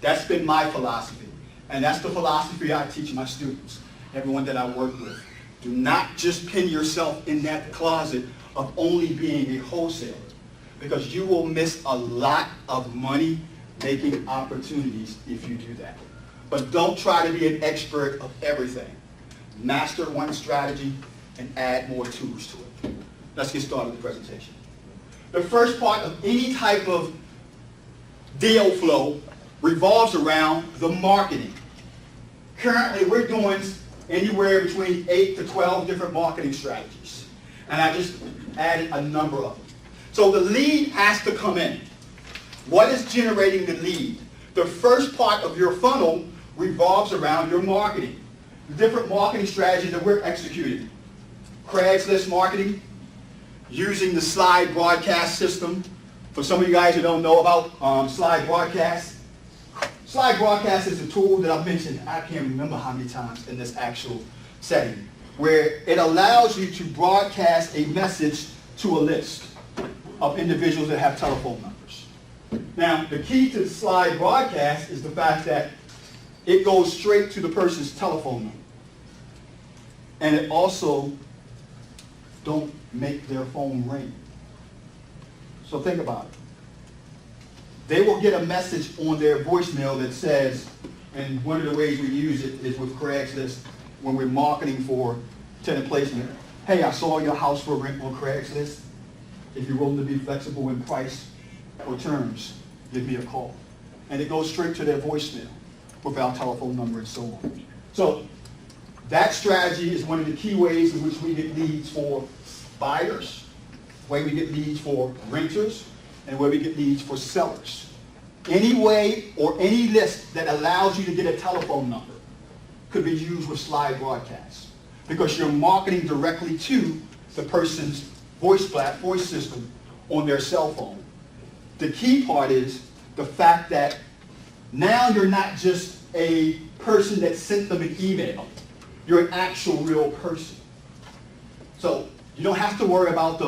That's been my philosophy. And that's the philosophy I teach my students, everyone that I work with. Do not just pin yourself in that closet of only being a wholesaler, because you will miss a lot of money making opportunities if you do that. But don't try to be an expert of everything. Master one strategy and add more tools to it. Let's get started with the presentation. The first part of any type of deal flow revolves around the marketing. Currently, we're doing anywhere between 8 to 12 different marketing strategies. And I just added a number of them. So the lead has to come in. What is generating the lead? The first part of your funnel revolves around your marketing. The different marketing strategies that we're executing. Craigslist marketing, using the slide broadcast system. For some of you guys who don't know about slide broadcast, slide broadcast is a tool that I've mentioned, I can't remember how many times in this actual setting, where it allows you to broadcast a message to a list of individuals that have telephone numbers. Now, the key to the slide broadcast is the fact that it goes straight to the person's telephone number. And it also don't make their phone ring. So think about it. They will get a message on their voicemail that says, and one of the ways we use it is with Craigslist when we're marketing for tenant placement. Hey, I saw your house for rent on Craigslist. If you're willing to be flexible in price or terms, give me a call. And it goes straight to their voicemail with our telephone number and so on. So that strategy is one of the key ways in which we get leads for buyers, way we get leads for renters, and where we get leads for sellers. Any way or any list that allows you to get a telephone number could be used with slide broadcasts, because you're marketing directly to the person's voice system on their cell phone. The key part is the fact that now you're not just a person that sent them an email. You're an actual real person. So you don't have to worry about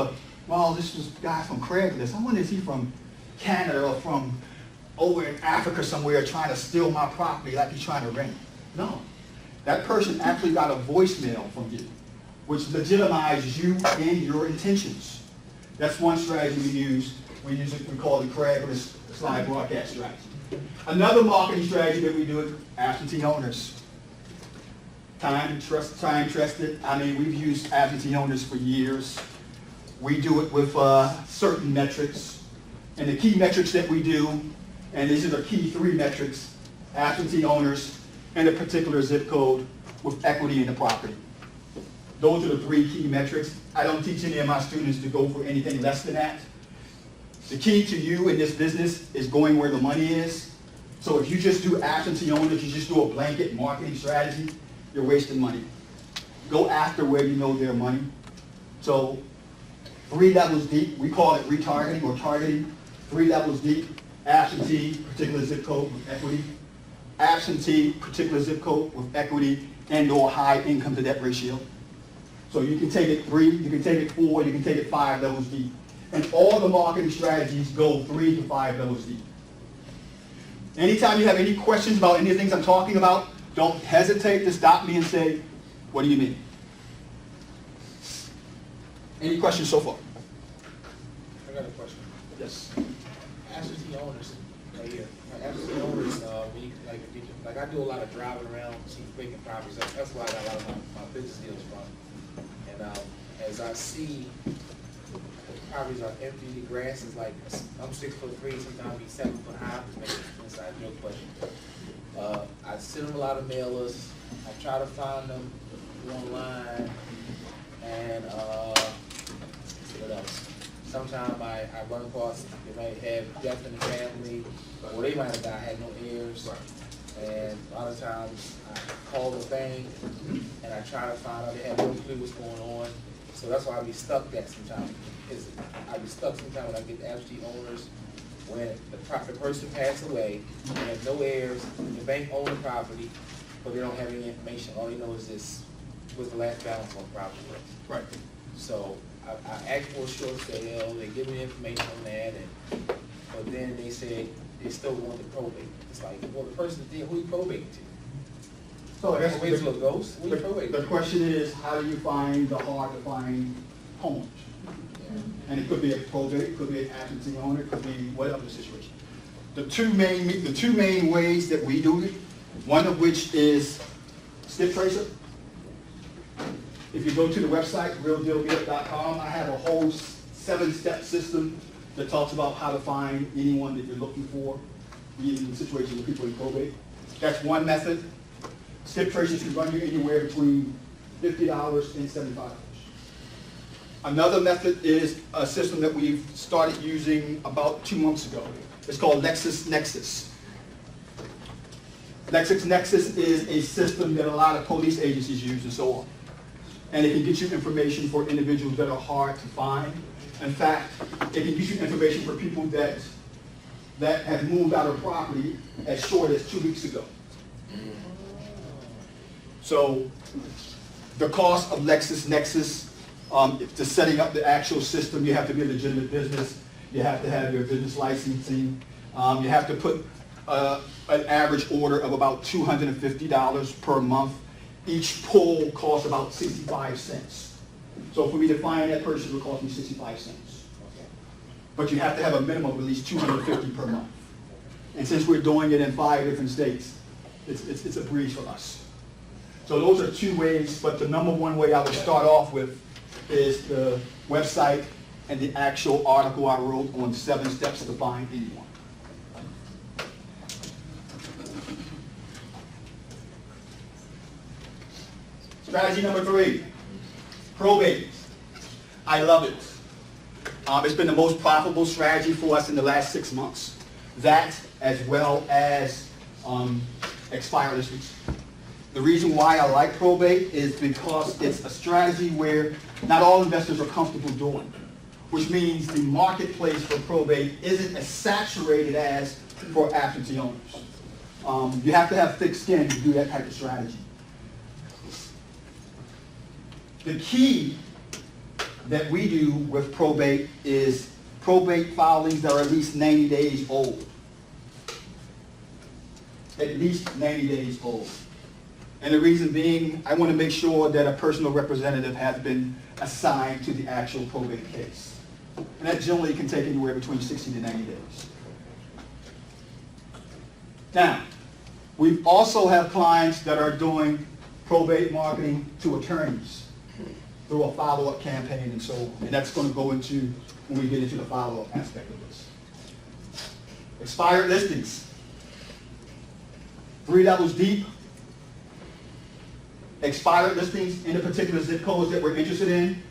well, this was a guy from Craigslist. I wonder, is he from Canada or from over in Africa somewhere trying to steal my property like he's trying to rent? No. That person actually got a voicemail from you, which legitimizes you and your intentions. That's one strategy we use. We call it the Craigslist slide broadcast strategy. Another marketing strategy that we do is absentee owners. Time trusted. I mean, we've used absentee owners for years. We do it with certain metrics. And the key metrics that we do, and these are the key 3 metrics, absentee owners and a particular zip code with equity in the property. Those are the 3 key metrics. I don't teach any of my students to go for anything less than that. The key to you in this business is going where the money is. So if you just do absentee owners, you just do a blanket marketing strategy, you're wasting money. Go after where you know their money. So 3 levels deep, we call it retargeting or targeting. 3 levels deep, absentee, particular zip code with equity. Absentee, particular zip code with equity and or high income to debt ratio. So you can take it 3, you can take it 4, you can take it 5 levels deep. And all the marketing strategies go 3 to 5 levels deep. Anytime you have any questions about any of the things I'm talking about, don't hesitate to stop me and say, what do you mean? Any questions so far? I got a question. Yes. Absentee owners, right here. Absentee owners, when you, like I do a lot of driving around, see vacant properties. That's why I got a lot of my business deals from. And as I see properties are empty, the grass is like, I'm 6'3", sometimes be 7 foot high, just make it inside joke, but I send them a lot of mailers. I try to find them online, and what else? Sometimes I run across, they might have death in the family, or they might have died, had no heirs. And a lot of times I call the bank and I try to find out, they have no clue what's going on. So that's why I be stuck that sometimes. I be stuck sometimes when I get the absentee owners, when the person passed away, they have no heirs, the bank owns the property, but they don't have any information. All they know is this was the last balance on the property. Right. So I asked for a short sale, they give me information on that, but then they said, they still want the probate. It's like, well, the person that did, who you probating to? So I guess Probate to a ghost? Who you probating the to? question is, how do you find the hard to find homeowners? And it could be a probate, it could be an absentee owner, it could be whatever the situation. The two main ways that we do it, one of which is skip tracer. If you go to the website, realdealgit.com, I have a whole 7-step system that talks about how to find anyone that you're looking for, even in situations with people in probate. That's one method. Skip tracers can run you anywhere between $50 and $75. Another method is a system that we've started using about 2 months ago. It's called LexisNexis. LexisNexis is a system that a lot of police agencies use and so on. And it can get you information for individuals that are hard to find. In fact, it can get you information for people that have moved out of property as short as 2 weeks ago. So the cost of LexisNexis, to setting up the actual system, you have to be a legitimate business. You have to have your business licensing. You have to put an average order of about $250 per month. Each pull costs about 65 cents. So for me to find that person, it would cost me 65 cents. But you have to have a minimum of at least $250 per month. And since we're doing it in 5 different states, it's a breeze for us. So those are 2 ways, but the number 1 way I would start off with is the website and the actual article I wrote on 7 steps to find anyone. Strategy number 3, probate. I love it. It's been the most profitable strategy for us in the last 6 months. That, as well as expired listings. The reason why I like probate is because it's a strategy where not all investors are comfortable doing, which means the marketplace for probate isn't as saturated as for absentee owners. You have to have thick skin to do that type of strategy. The key that we do with probate is probate filings that are at least 90 days old. At least 90 days old. And the reason being, I want to make sure that a personal representative has been assigned to the actual probate case. And that generally can take anywhere between 60 to 90 days. Now, we also have clients that are doing probate marketing to attorneys through a follow-up campaign and so on. And that's going to go into, when we get into the follow-up aspect of this. Expired listings. 3 levels deep. Expired listings in the particular zip codes that we're interested in,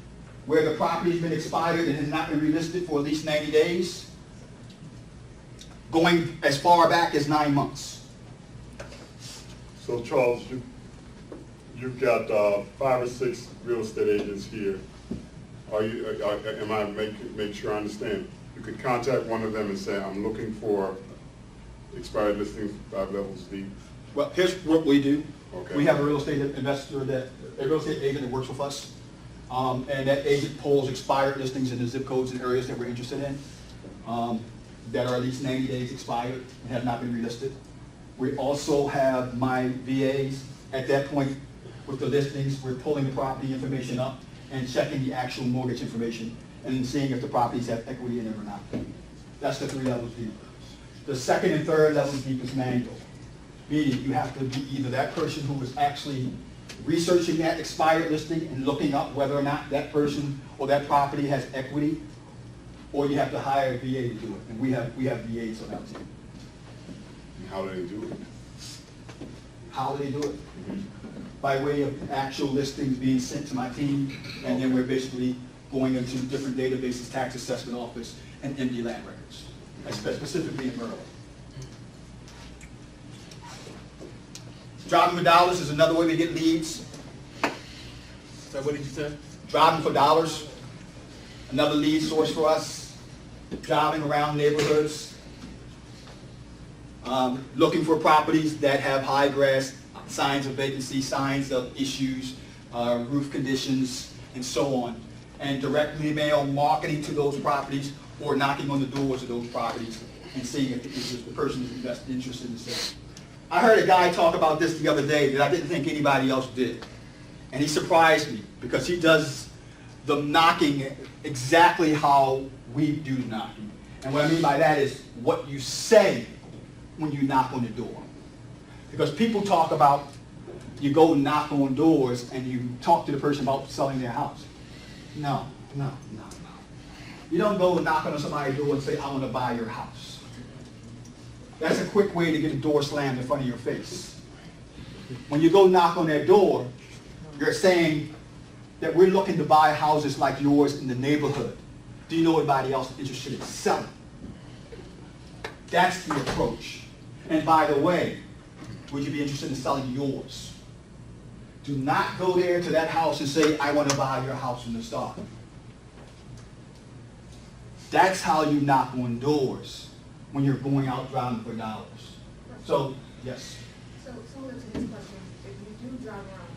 where the property's been expired and has not been relisted for at least 90 days, going as far back as 9 months. So Charles, you've got 5 or 6 real estate agents here. Am I make sure I understand? You could contact one of them and say, I'm looking for expired listings 5 levels deep. Well, here's what we do. Okay. We have a real estate investor a real estate agent that works with us, and that agent pulls expired listings in the zip codes and areas that we're interested in, that are at least 90 days expired and have not been relisted. We also have my VAs at that point with the listings. We're pulling the property information up and checking the actual mortgage information and seeing if the properties have equity in it or not. That's the 3 levels deep. The 2nd and 3rd levels deep is manual. Meaning you have to be either that person who is actually researching that expired listing and looking up whether or not that person or that property has equity, or you have to hire a VA to do it. And we have VAs on our team. And how do they do it? How do they do it? By way of actual listings being sent to my team, and then we're basically going into different databases, tax assessment office, and MD land records, specifically in Maryland. Driving for dollars is another way we get leads. So what did you say? Driving for dollars, another lead source for us. Driving around neighborhoods, looking for properties that have high grass, signs of vacancy, signs of issues, roof conditions, and so on. And direct mail marketing to those properties or knocking on the doors of those properties and seeing if the person is best interested in the sale. I heard a guy talk about this the other day that I didn't think anybody else did. And he surprised me because he does the knocking exactly how we do knocking. And what I mean by that is what you say when you knock on the door. Because people talk about, you go knock on doors and you talk to the person about selling their house. No. You don't go knock on somebody's door and say, I want to buy your house. That's a quick way to get a door slammed in front of your face. When you go knock on their door, you're saying that we're looking to buy houses like yours in the neighborhood. Do you know anybody else interested in selling? That's the approach. And by the way, would you be interested in selling yours? Do not go there to that house and say, I want to buy your house from the start. That's how you knock on doors when you're going out driving for dollars. So, yes. So similar to his question, if you do drive around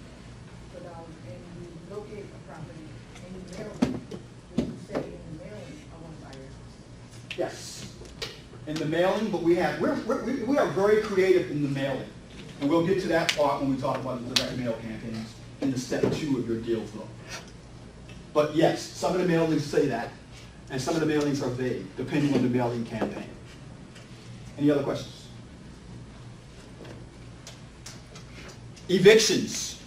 for dollars and you locate a property and you mail it, would you say in the mailing, I want to buy your house? Yes. In the mailing, but we are very creative in the mailing. And we'll get to that part when we talk about the direct mail campaigns in the step 2 of your deal flow. But yes, some of the mailings say that, and some of the mailings are vague, depending on the mailing campaign. Any other questions? Evictions.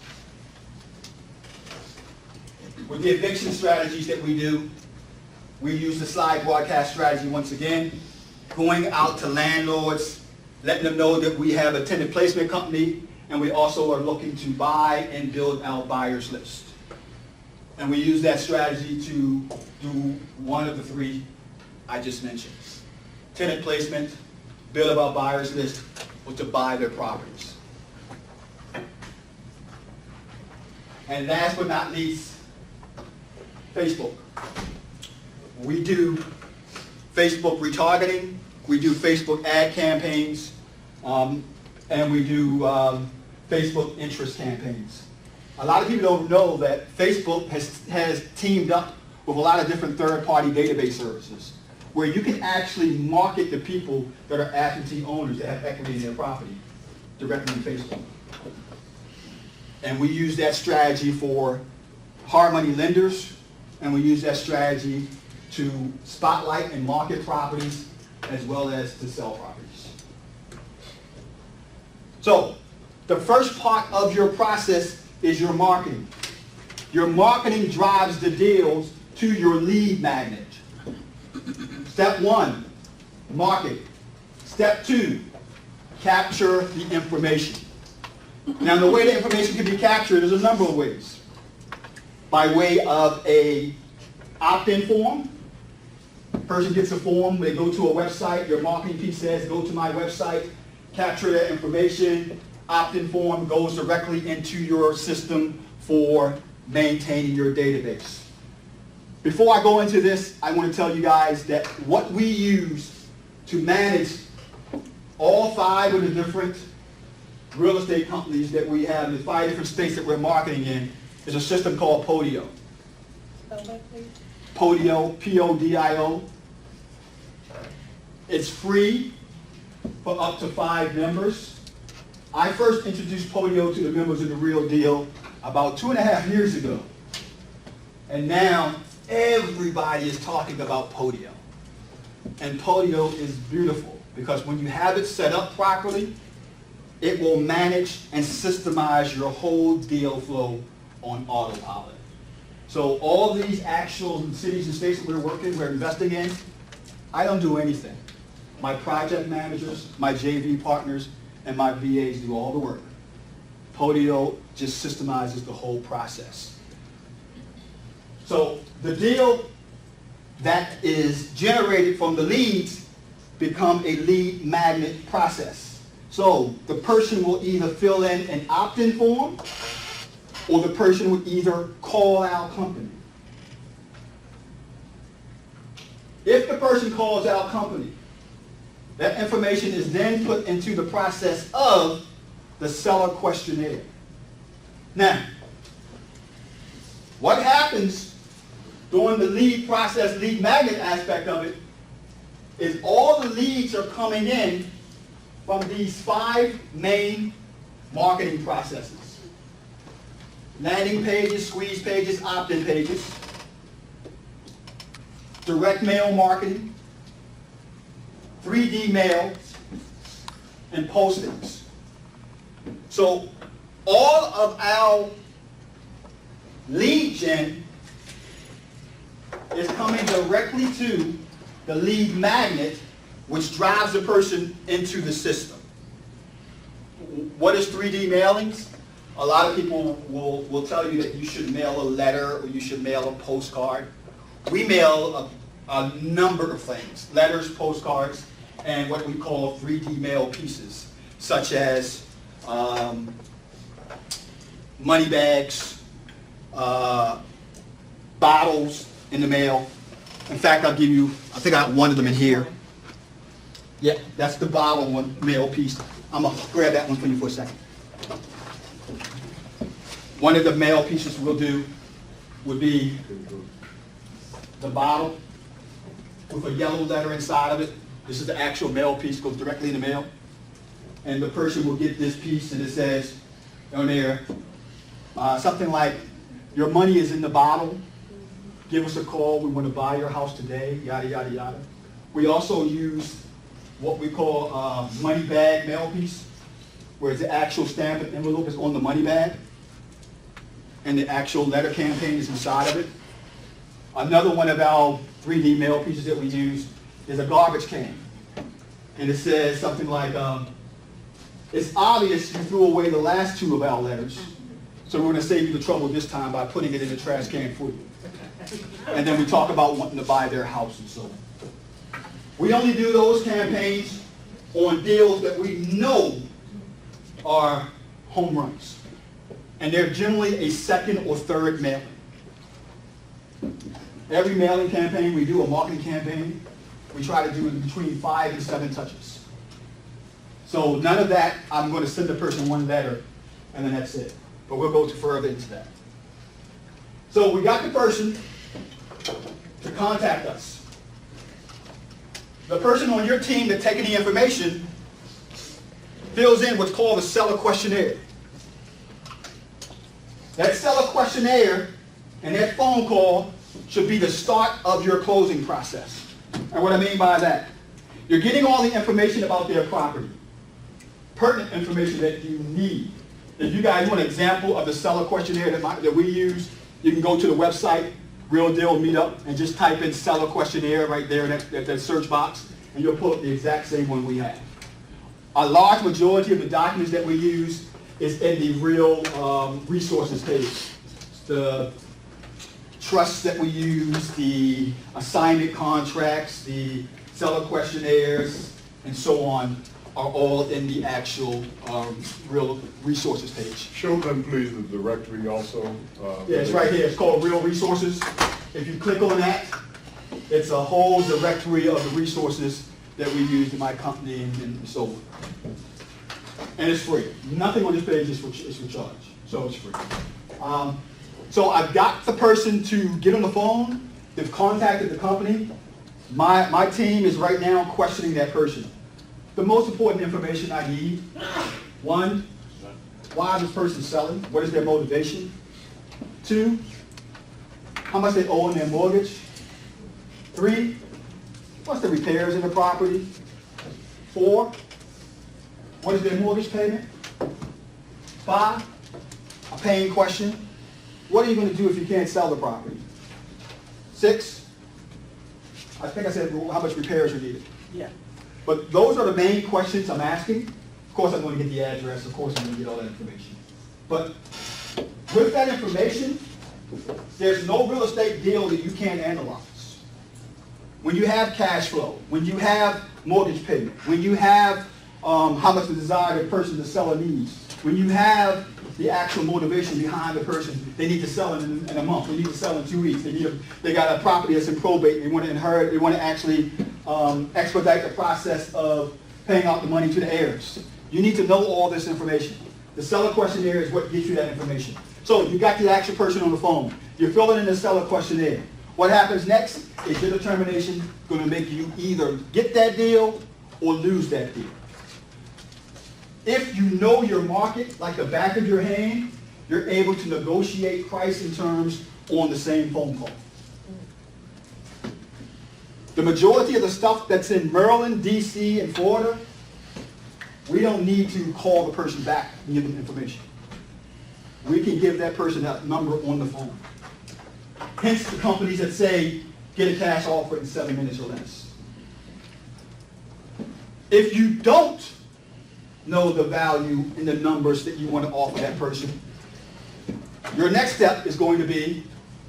With the eviction strategies that we do, we use the slide broadcast strategy once again, going out to landlords, letting them know that we have a tenant placement company, and we also are looking to buy and build our buyers list. And we use that strategy to do one of the 3 I just mentioned. Tenant placement, build our buyers list, or to buy their properties. And last but not least, Facebook. We do Facebook retargeting, we do Facebook ad campaigns, and we do Facebook interest campaigns. A lot of people don't know that Facebook has teamed up with a lot of different third-party database services where you can actually market to people that are absentee owners that have equity in their property directly on Facebook. And we use that strategy for hard money lenders, and we use that strategy to spotlight and market properties as well as to sell properties. So, the first part of your process is your marketing. Your marketing drives the deals to your lead magnet. Step 1, market. Step 2, capture the information. Now, the way the information can be captured is a number of ways. By way of a opt-in form. Person gets a form, they go to a website, your marketing piece says, go to my website, capture that information, opt-in form goes directly into your system for maintaining your database. Before I go into this, I want to tell you guys that what we use to manage all 5 of the different real estate companies that we have, the 5 different states that we're marketing in, is a system called Podio. Spell that, please. Podio, P-O-D-I-O. It's free for up to 5 members. I first introduced Podio to the members of The Real Deal about 2.5 years ago. And now everybody is talking about Podio. And Podio is beautiful because when you have it set up properly, it will manage and systemize your whole deal flow on autopilot. So all these actual cities and states that we're investing in, I don't do anything. My project managers, my JV partners, and my VAs do all the work. Podio just systemizes the whole process. So the deal that is generated from the leads become a lead magnet process. So the person will either fill in an opt-in form or the person would either call our company. If the person calls our company, that information is then put into the process of the seller questionnaire. Now, what happens during the lead process, lead magnet aspect of it, is all the leads are coming in from these 5 main marketing processes. Landing pages, squeeze pages, opt-in pages, direct mail marketing, 3D mail, and postings. So all of our lead gen is coming directly to the lead magnet, which drives the person into the system. What is 3D mailings? A lot of people will tell you that you should mail a letter or you should mail a postcard. We mail a number of things: letters, postcards, and what we call 3D mail pieces, such as money bags, bottles in the mail. In fact, I'll give you, I think I have one of them in here. Yeah, that's the bottle one, mail piece. I'm going to grab that one for you for a second. One of the mail pieces we'll do would be the bottle with a yellow letter inside of it. This is the actual mail piece, goes directly in the mail. And the person will get this piece and it says on there, something like, your money is in the bottle. Give us a call. We want to buy your house today, yada, yada, yada. We also use what we call money bag mail piece, where the actual stamp and envelope is on the money bag, and the actual letter campaign is inside of it. Another one of our 3D mail pieces that we use is a garbage can. And it says something like, it's obvious you threw away the last 2 of our letters, so we're going to save you the trouble this time by putting it in the trash can for you. And then we talk about wanting to buy their house and so on. We only do those campaigns on deals that we know are home runs. And they're generally a second or third mailing. Every mailing campaign we do, a marketing campaign, we try to do between 5 and 7 touches. So none of that, I'm going to send the person one letter and then that's it. But we'll go further into that. So we got the person to contact us. The person on your team that's taking the information fills in what's called a seller questionnaire. That seller questionnaire and that phone call should be the start of your closing process. And what I mean by that, you're getting all the information about their property, pertinent information that you need. If you guys want an example of the seller questionnaire that we use, you can go to the website, Real Deal Meetup, and just type in seller questionnaire right there in that search box, and you'll pull up the exact same one we have. A large majority of the documents that we use is in the real resources page. The trusts that we use, the assignment contracts, the seller questionnaires, and so on are all in the actual real resources page. Show them, please, the directory also. Yeah, it's right here. It's called Real Resources. If you click on that, it's a whole directory of the resources that we use in my company and so on. And it's free. Nothing on this page is for charge, so it's free. So I've got the person to get on the phone. They've contacted the company. My team is right now questioning that person. The most important information I need: 1, why is this person selling? What is their motivation? 2, how much they owe on their mortgage? 3, what's the repairs in the property? 4, what is their mortgage payment? 5, a paying question: what are you going to do if you can't sell the property? 6, I think I said how much repairs are needed. Yeah. But those are the main questions I'm asking. Of course, I'm going to get the address. Of course, I'm going to get all that information. But with that information, there's no real estate deal that you can't analyze. When you have cash flow, when you have mortgage payment, when you have how much the desired person, the seller needs, when you have the actual motivation behind the person, they need to sell in a month, they need to sell in 2 weeks, they got a property that's in probate, they want to inherit, they want to actually expedite the process of paying out the money to the heirs. You need to know all this information. The seller questionnaire is what gets you that information. So you got the actual person on the phone, you're filling in the seller questionnaire. What happens next is your determination going to make you either get that deal or lose that deal. If you know your market like the back of your hand, you're able to negotiate price and terms on the same phone call. The majority of the stuff that's in Maryland, D.C., and Florida, we don't need to call the person back and give them information. We can give that person that number on the phone. Hence the companies that say, get a cash offer in 7 minutes or less. If you don't know the value in the numbers that you want to offer that person, your next step is going to be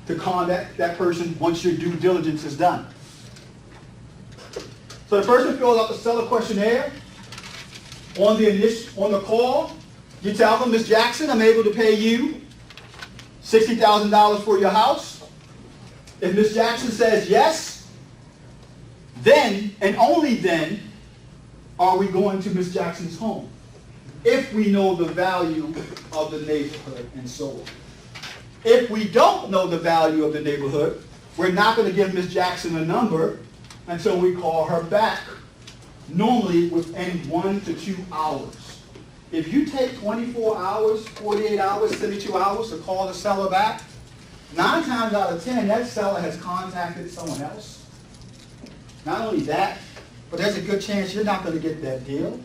to contact that person once your due diligence is done. So the person fills out the seller questionnaire. On the call, you tell them, Ms. Jackson, I'm able to pay you $60,000 for your house. If Ms. Jackson says yes, then and only then are we going to Ms. Jackson's home, if we know the value of the neighborhood and so on. If we don't know the value of the neighborhood, we're not going to give Ms. Jackson a number until we call her back, normally within 1 to 2 hours. If you take 24 hours, 48 hours, 72 hours to call the seller back, 9 times out of 10, that seller has contacted someone else. Not only that, but there's a good chance you're not going to get that deal,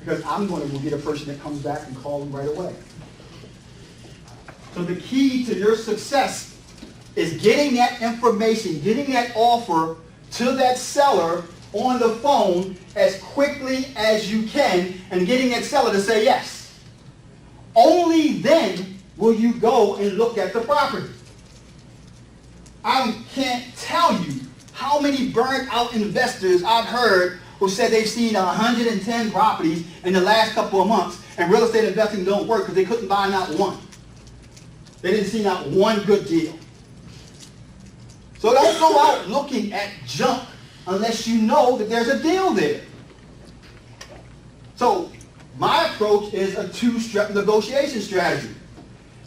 because I'm going to get a person that comes back and call them right away. So the key to your success is getting that information, getting that offer to that seller on the phone as quickly as you can, and getting that seller to say yes. Only then will you go and look at the property. I can't tell you how many burnt out investors I've heard who said they've seen 110 properties in the last couple of months, and real estate investing don't work because they couldn't buy not one. They didn't see not one good deal. So don't go out looking at junk unless you know that there's a deal there. So my approach is a 2-step negotiation strategy.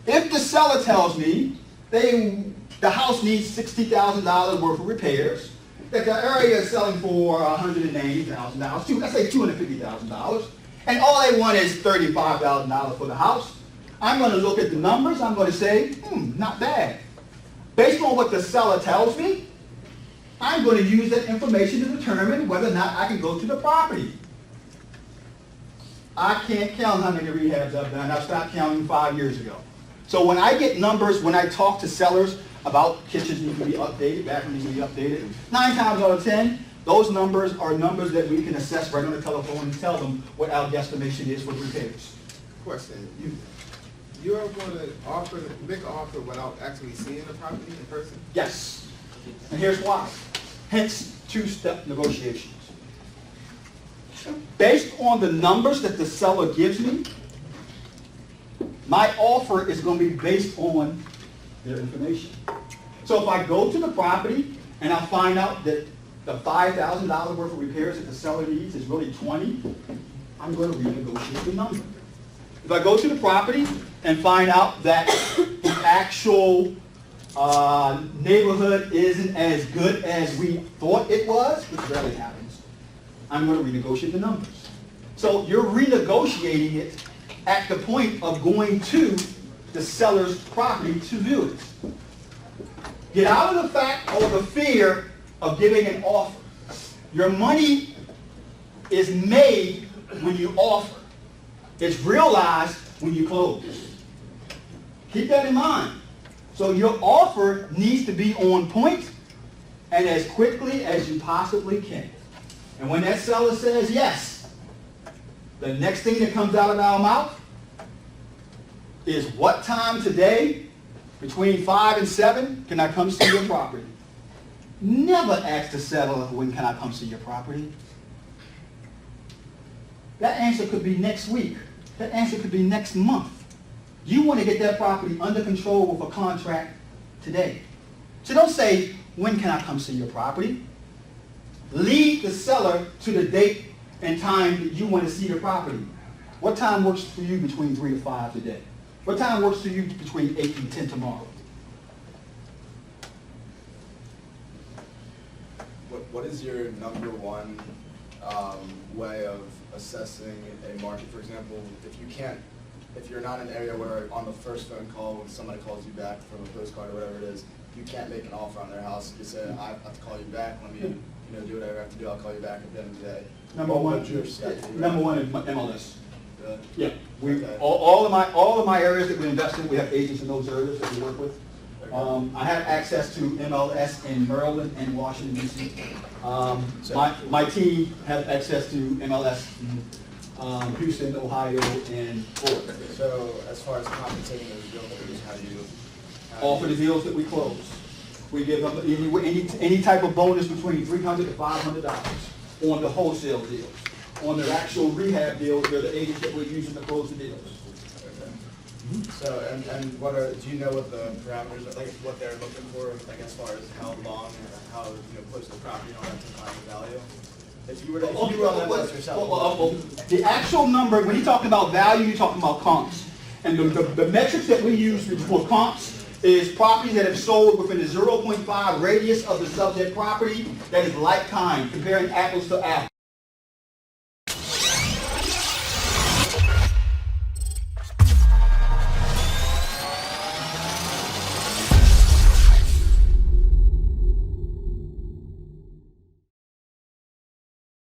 If the seller tells me the house needs $60,000 worth of repairs, that the area is selling for $180,000, let's say $250,000, and all they want is $35,000 for the house, I'm going to look at the numbers. I'm going to say, not bad. Based on what the seller tells me, I'm going to use that information to determine whether or not I can go to the property. I can't count how many rehabs I've done. I stopped counting 5 years ago. So when I get numbers, when I talk to sellers about kitchens need to be updated, bathrooms need to be updated, 9 times out of 10, those numbers are numbers that we can assess right on the telephone and tell them what our guesstimation is for repairs. Question, you're going to make an offer without actually seeing the property in person? Yes. And here's why. Hence, 2-step negotiations. Based on the numbers that the seller gives me, my offer is going to be based on their information. So if I go to the property and I find out that the $5,000 worth of repairs that the seller needs is really $20,000, I'm going to renegotiate the number. If I go to the property and find out that the actual neighborhood isn't as good as we thought it was, which rarely happens, I'm going to renegotiate the numbers. So you're renegotiating it at the point of going to the seller's property to view it. Get out of the fact or the fear of giving an offer. Your money is made when you offer. It's realized when you close. Keep that in mind. So your offer needs to be on point and as quickly as you possibly can. And when that seller says yes, the next thing that comes out of our mouth is, what time today, between 5 and 7, can I come see your property? Never ask the seller, when can I come see your property? That answer could be next week. That answer could be next month. You want to get that property under control with a contract today. So don't say, when can I come see your property? Lead the seller to the date and time that you want to see the property. What time works for you between 3 to 5 today? What time works for you between 8 and 10 tomorrow? what is your number one way of assessing a market? For example, if you're not in an area where on the first phone call when somebody calls you back from a postcard or whatever it is, you can't make an offer on their house. You say, I have to call you back. Let me, do whatever I have to do. I'll call you back at the end of the day. Number What one, would your step be? number one is MLS. Really? Yeah, we, Okay. all of my areas that we invest in, we have agents in those areas that we work with. Okay. I have access to MLS in Maryland and Washington DC. My team has access to MLS in Houston, Ohio, and Florida. So as far as compensating those builders, how do you? All for the deals that we close. We give them any type of bonus between $300 to $500 on the wholesale deals. On their actual rehab deals, they're the agents that we're using to close the deals. So, and do you know what the parameters are, like what they're looking for, like as far as how long or how, close to the property you don't have to find the value? If you were on MLS yourself. The actual number, when you're talking about value, you're talking about comps. And the metrics that we use for comps is properties that have sold within the 0.5 radius of the subject property that is like kind, comparing apples to apples.